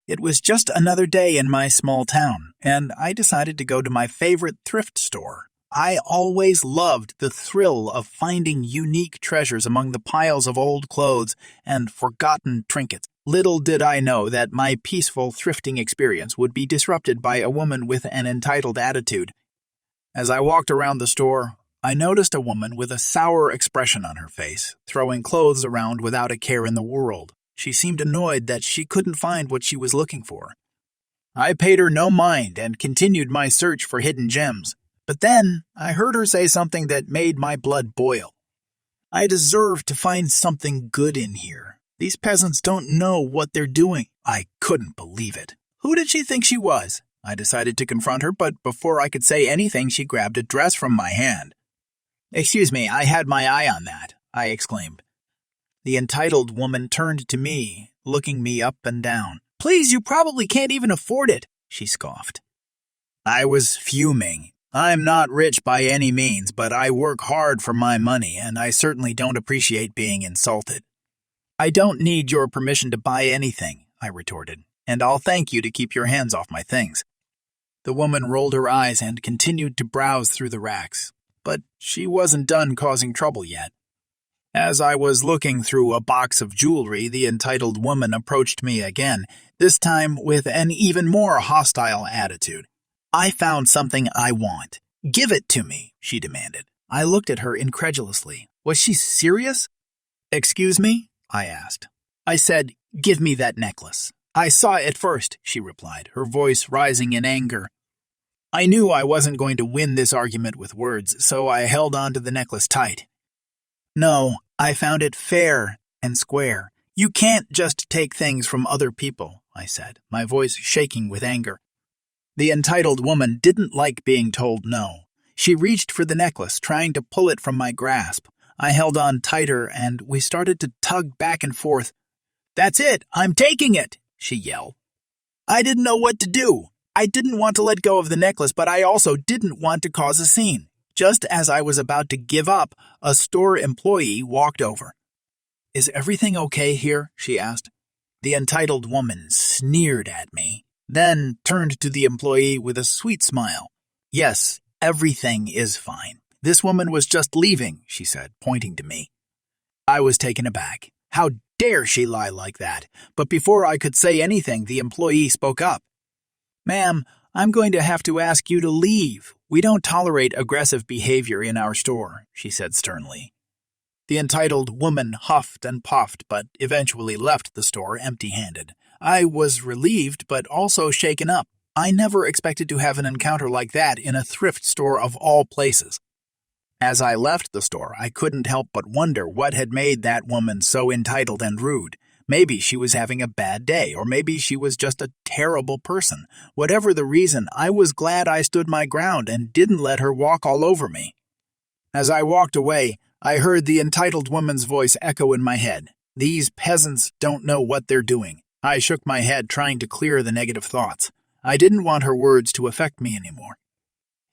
It was just another day in my small town, and I decided to go to my favorite thrift store. I always loved the thrill of finding unique treasures among the piles of old clothes and forgotten trinkets. Little did I know that my peaceful thrifting experience would be disrupted by a woman with an entitled attitude. As I walked around the store, I noticed a woman with a sour expression on her face, throwing clothes around without a care in the world. She seemed annoyed that she couldn't find what she was looking for. I paid her no mind and continued my search for hidden gems. But then I heard her say something that made my blood boil. I deserve to find something good in here. These peasants don't know what they're doing. I couldn't believe it. Who did she think she was? I decided to confront her, but before I could say anything, she grabbed a dress from my hand. "Excuse me, I had my eye on that," I exclaimed. The entitled woman turned to me, looking me up and down. "Please, you probably can't even afford it," she scoffed. I was fuming. I'm not rich by any means, but I work hard for my money, and I certainly don't appreciate being insulted. "I don't need your permission to buy anything," I retorted, "and I'll thank you to keep your hands off my things." The woman rolled her eyes and continued to browse through the racks, but she wasn't done causing trouble yet. As I was looking through a box of jewelry, the entitled woman approached me again, this time with an even more hostile attitude. "I found something I want. Give it to me," she demanded. I looked at her incredulously. Was she serious? "Excuse me?" I asked. "I said, give me that necklace." "I saw it first," she replied, her voice rising in anger. I knew I wasn't going to win this argument with words, so I held on to the necklace tight. "No, I found it fair and square. You can't just take things from other people," I said, my voice shaking with anger. The entitled woman didn't like being told no. She reached for the necklace, trying to pull it from my grasp. I held on tighter, and we started to tug back and forth. "That's it! I'm taking it!" she yelled. I didn't know what to do. I didn't want to let go of the necklace, but I also didn't want to cause a scene. Just as I was about to give up, a store employee walked over. "Is everything okay here?" she asked. The entitled woman sneered at me, then turned to the employee with a sweet smile. "Yes, everything is fine. This woman was just leaving," she said, pointing to me. I was taken aback. How dare she lie like that? But before I could say anything, the employee spoke up. "Ma'am, I'm going to have to ask you to leave. We don't tolerate aggressive behavior in our store," she said sternly. The entitled woman huffed and puffed, but eventually left the store empty-handed. I was relieved, but also shaken up. I never expected to have an encounter like that in a thrift store of all places. As I left the store, I couldn't help but wonder what had made that woman so entitled and rude. Maybe she was having a bad day, or maybe she was just a terrible person. Whatever the reason, I was glad I stood my ground and didn't let her walk all over me. As I walked away, I heard the entitled woman's voice echo in my head. "These peasants don't know what they're doing." I shook my head, trying to clear the negative thoughts. I didn't want her words to affect me anymore.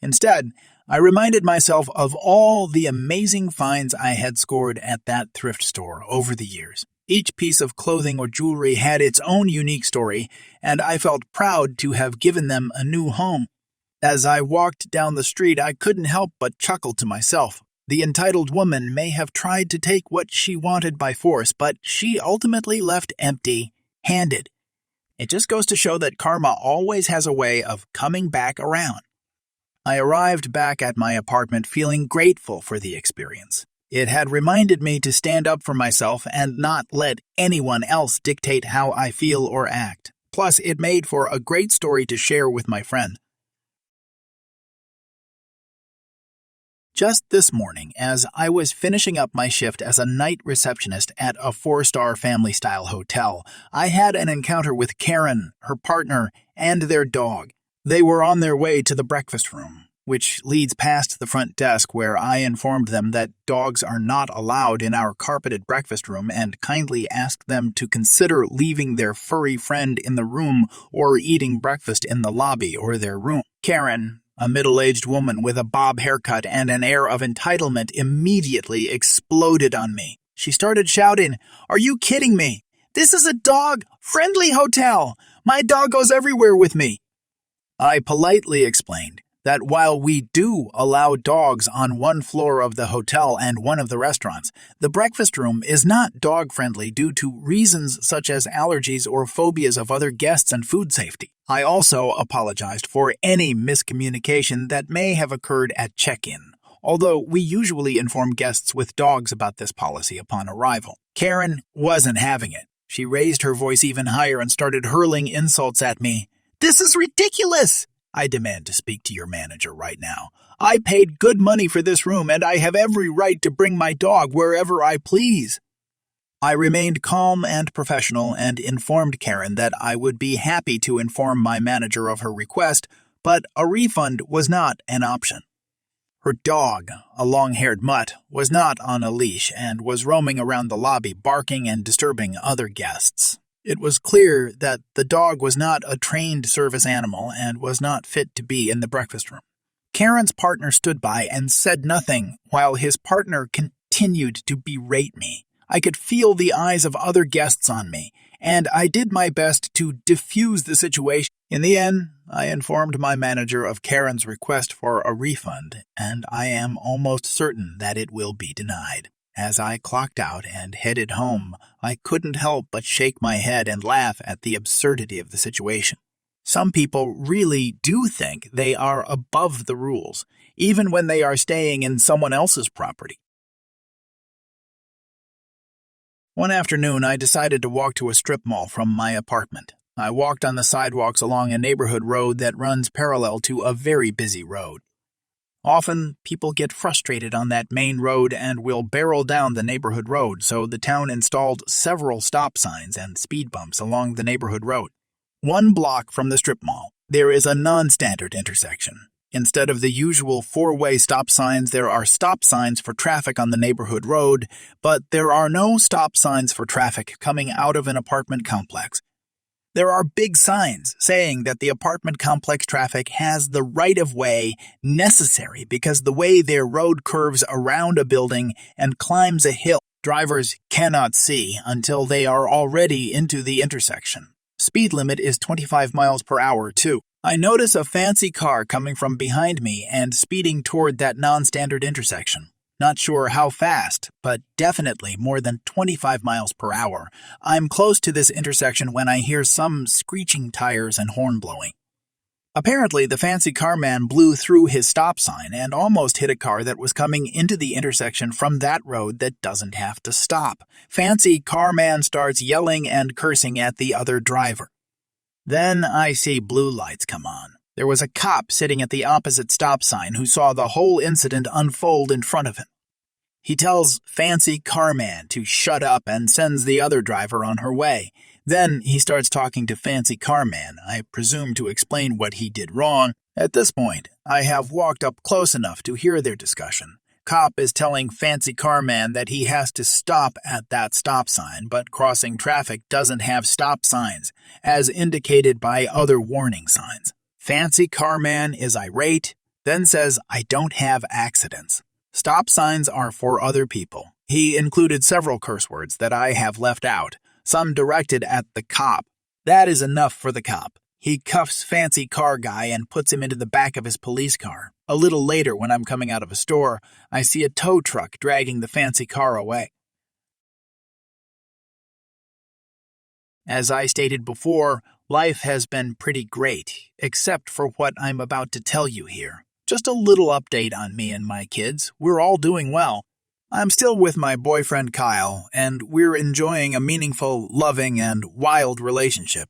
Instead, I reminded myself of all the amazing finds I had scored at that thrift store over the years. Each piece of clothing or jewelry had its own unique story, and I felt proud to have given them a new home. As I walked down the street, I couldn't help but chuckle to myself. The entitled woman may have tried to take what she wanted by force, but she ultimately left empty-handed. It just goes to show that karma always has a way of coming back around. I arrived back at my apartment feeling grateful for the experience. It had reminded me to stand up for myself and not let anyone else dictate how I feel or act. Plus, it made for a great story to share with my friend. Just this morning, as I was finishing up my shift as a night receptionist at a 4-star family-style hotel, I had an encounter with Karen, her partner, and their dog. They were on their way to the breakfast room, which leads past the front desk, where I informed them that dogs are not allowed in our carpeted breakfast room and kindly asked them to consider leaving their furry friend in the room or eating breakfast in the lobby or their room. Karen, a middle-aged woman with a bob haircut and an air of entitlement, immediately exploded on me. She started shouting, "Are you kidding me? This is a dog-friendly hotel. My dog goes everywhere with me. I politely explained that while we do allow dogs on one floor of the hotel and one of the restaurants, the breakfast room is not dog-friendly due to reasons such as allergies or phobias of other guests and food safety. I also apologized for any miscommunication that may have occurred at check-in, although we usually inform guests with dogs about this policy upon arrival. Karen wasn't having it. She raised her voice even higher and started hurling insults at me. "This is ridiculous! I demand to speak to your manager right now. I paid good money for this room, and I have every right to bring my dog wherever I please." I remained calm and professional and informed Karen that I would be happy to inform my manager of her request, but a refund was not an option. Her dog, a long-haired mutt, was not on a leash and was roaming around the lobby barking and disturbing other guests. It was clear that the dog was not a trained service animal and was not fit to be in the breakfast room. Karen's partner stood by and said nothing while his partner continued to berate me. I could feel the eyes of other guests on me, and I did my best to diffuse the situation. In the end, I informed my manager of Karen's request for a refund, and I am almost certain that it will be denied. As I clocked out and headed home, I couldn't help but shake my head and laugh at the absurdity of the situation. Some people really do think they are above the rules, even when they are staying in someone else's property. One afternoon, I decided to walk to a strip mall from my apartment. I walked on the sidewalks along a neighborhood road that runs parallel to a very busy road. Often, people get frustrated on that main road and will barrel down the neighborhood road, so the town installed several stop signs and speed bumps along the neighborhood road. 1 block from the strip mall, there is a non-standard intersection. Instead of the usual 4-way stop signs, there are stop signs for traffic on the neighborhood road, but there are no stop signs for traffic coming out of an apartment complex. There are big signs saying that the apartment complex traffic has the right-of-way necessary because the way their road curves around a building and climbs a hill, drivers cannot see until they are already into the intersection. Speed limit is 25 miles per hour, too. I notice a fancy car coming from behind me and speeding toward that non-standard intersection. Not sure how fast, but definitely more than 25 miles per hour. I'm close to this intersection when I hear some screeching tires and horn blowing. Apparently, the fancy car man blew through his stop sign and almost hit a car that was coming into the intersection from that road that doesn't have to stop. Fancy car man starts yelling and cursing at the other driver. Then I see blue lights come on. There was a cop sitting at the opposite stop sign who saw the whole incident unfold in front of him. He tells Fancy Carman to shut up and sends the other driver on her way. Then he starts talking to Fancy Carman, I presume to explain what he did wrong. At this point, I have walked up close enough to hear their discussion. Cop is telling Fancy Carman that he has to stop at that stop sign, but crossing traffic doesn't have stop signs, as indicated by other warning signs. Fancy Carman is irate, then says I don't have accidents. Stop signs are for other people. He included several curse words that I have left out, some directed at the cop. That is enough for the cop. He cuffs Fancy Car Guy and puts him into the back of his police car. A little later, when I'm coming out of a store, I see a tow truck dragging the fancy car away. As I stated before, life has been pretty great, except for what I'm about to tell you here. Just a little update on me and my kids. We're all doing well. I'm still with my boyfriend Kyle, and we're enjoying a meaningful, loving, and wild relationship.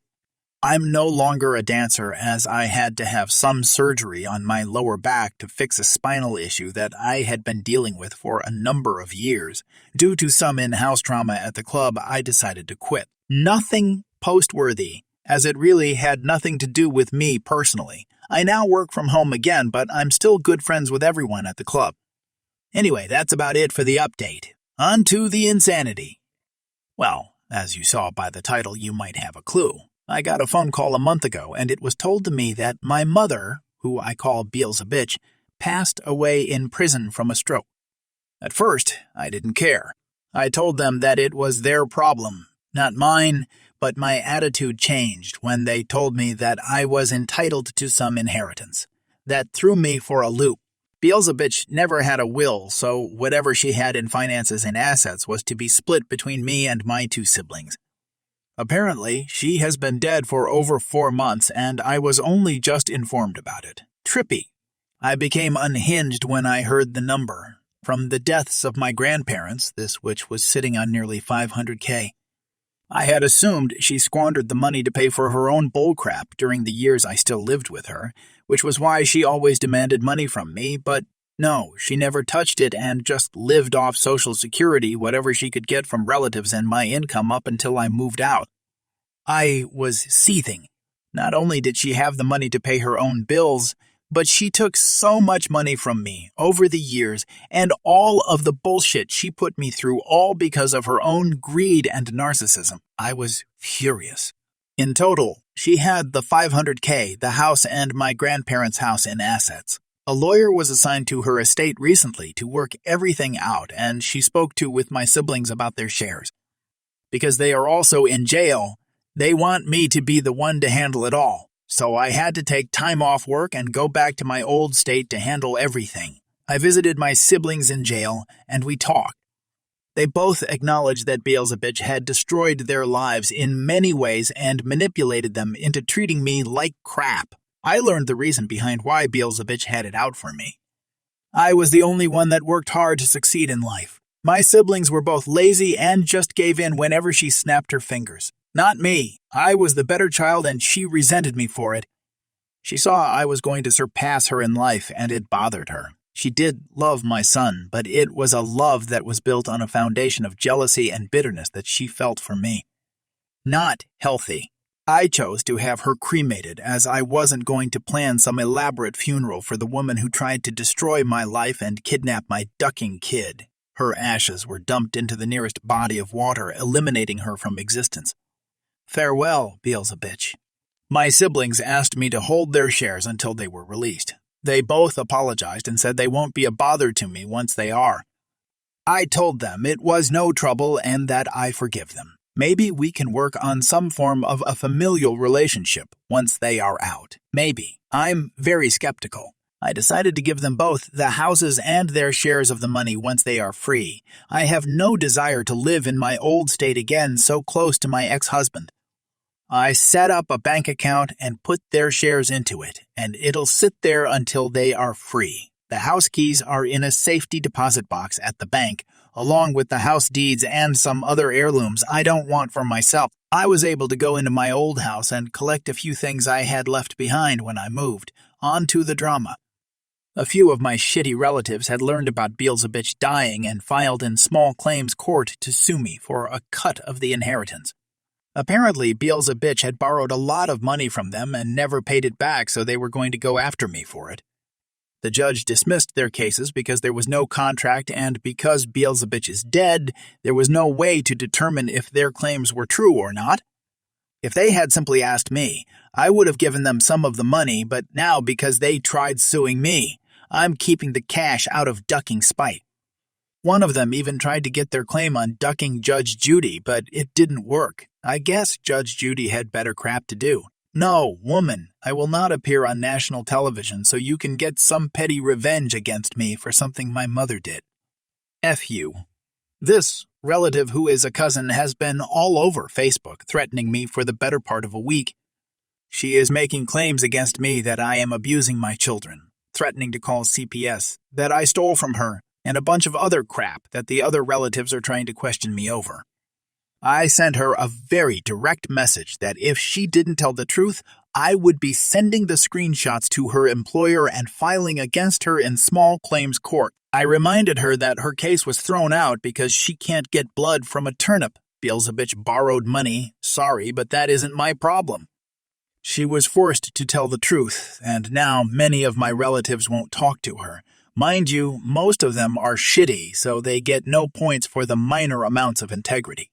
I'm no longer a dancer as I had to have some surgery on my lower back to fix a spinal issue that I had been dealing with for a number of years. Due to some in-house trauma at the club, I decided to quit. Nothing post-worthy, as it really had nothing to do with me personally. I now work from home again, but I'm still good friends with everyone at the club. Anyway, that's about it for the update. On to the insanity. Well, as you saw by the title, you might have a clue. I got a phone call a month ago, and it was told to me that my mother, who I call Beelzebitch, passed away in prison from a stroke. At first, I didn't care. I told them that it was their problem, Not mine, but my attitude changed when they told me that I was entitled to some inheritance. That threw me for a loop. Beelzebub never had a will, so whatever she had in finances and assets was to be split between me and my two siblings. Apparently, she has been dead for over 4 months, and I was only just informed about it. Trippy. I became unhinged when I heard the number. From the deaths of my grandparents, this which was sitting on nearly $500K. I had assumed she squandered the money to pay for her own bullcrap during the years I still lived with her, which was why she always demanded money from me, but no, she never touched it and just lived off Social Security, whatever she could get from relatives and my income up until I moved out. I was seething. Not only did she have the money to pay her own bills, but she took so much money from me over the years, and all of the bullshit she put me through, all because of her own greed and narcissism. I was furious. In total, she had the $500K, the house, and my grandparents' house in assets. A lawyer was assigned to her estate recently to work everything out, and she spoke with my siblings about their shares. Because they are also in jail, they want me to be the one to handle it all. So I had to take time off work and go back to my old state to handle everything. I visited my siblings in jail, and we talked. They both acknowledged that Beelzebub had destroyed their lives in many ways and manipulated them into treating me like crap. I learned the reason behind why Beelzebub had it out for me. I was the only one that worked hard to succeed in life. My siblings were both lazy and just gave in whenever she snapped her fingers. Not me. I was the better child, and she resented me for it. She saw I was going to surpass her in life, and it bothered her. She did love my son, but it was a love that was built on a foundation of jealousy and bitterness that she felt for me. Not healthy. I chose to have her cremated, as I wasn't going to plan some elaborate funeral for the woman who tried to destroy my life and kidnap my ducking kid. Her ashes were dumped into the nearest body of water, eliminating her from existence. Farewell, Beelzebub. My siblings asked me to hold their shares until they were released. They both apologized and said they won't be a bother to me once they are. I told them it was no trouble and that I forgive them. Maybe we can work on some form of a familial relationship once they are out. Maybe. I'm very skeptical. I decided to give them both the houses and their shares of the money once they are free. I have no desire to live in my old state again so close to my ex-husband. I set up a bank account and put their shares into it, and it'll sit there until they are free. The house keys are in a safety deposit box at the bank, along with the house deeds and some other heirlooms I don't want for myself. I was able to go into my old house and collect a few things I had left behind when I moved. On to the drama. A few of my shitty relatives had learned about Beelzebub dying and filed in small claims court to sue me for a cut of the inheritance. Apparently, Beelzebub had borrowed a lot of money from them and never paid it back, so they were going to go after me for it. The judge dismissed their cases because there was no contract, and because Beelzebub is dead, there was no way to determine if their claims were true or not. If they had simply asked me, I would have given them some of the money, but now because they tried suing me, I'm keeping the cash out of ducking spite. One of them even tried to get their claim on ducking Judge Judy, but it didn't work. I guess Judge Judy had better crap to do. No, woman, I will not appear on national television so you can get some petty revenge against me for something my mother did. F you. This relative who is a cousin has been all over Facebook threatening me for the better part of a week. She is making claims against me that I am abusing my children, threatening to call CPS, that I stole from her, and a bunch of other crap that the other relatives are trying to question me over. I sent her a very direct message that if she didn't tell the truth, I would be sending the screenshots to her employer and filing against her in small claims court. I reminded her that her case was thrown out because she can't get blood from a turnip. Beelzebub borrowed money. Sorry, but that isn't my problem. She was forced to tell the truth, and now many of my relatives won't talk to her. Mind you, most of them are shitty, so they get no points for the minor amounts of integrity.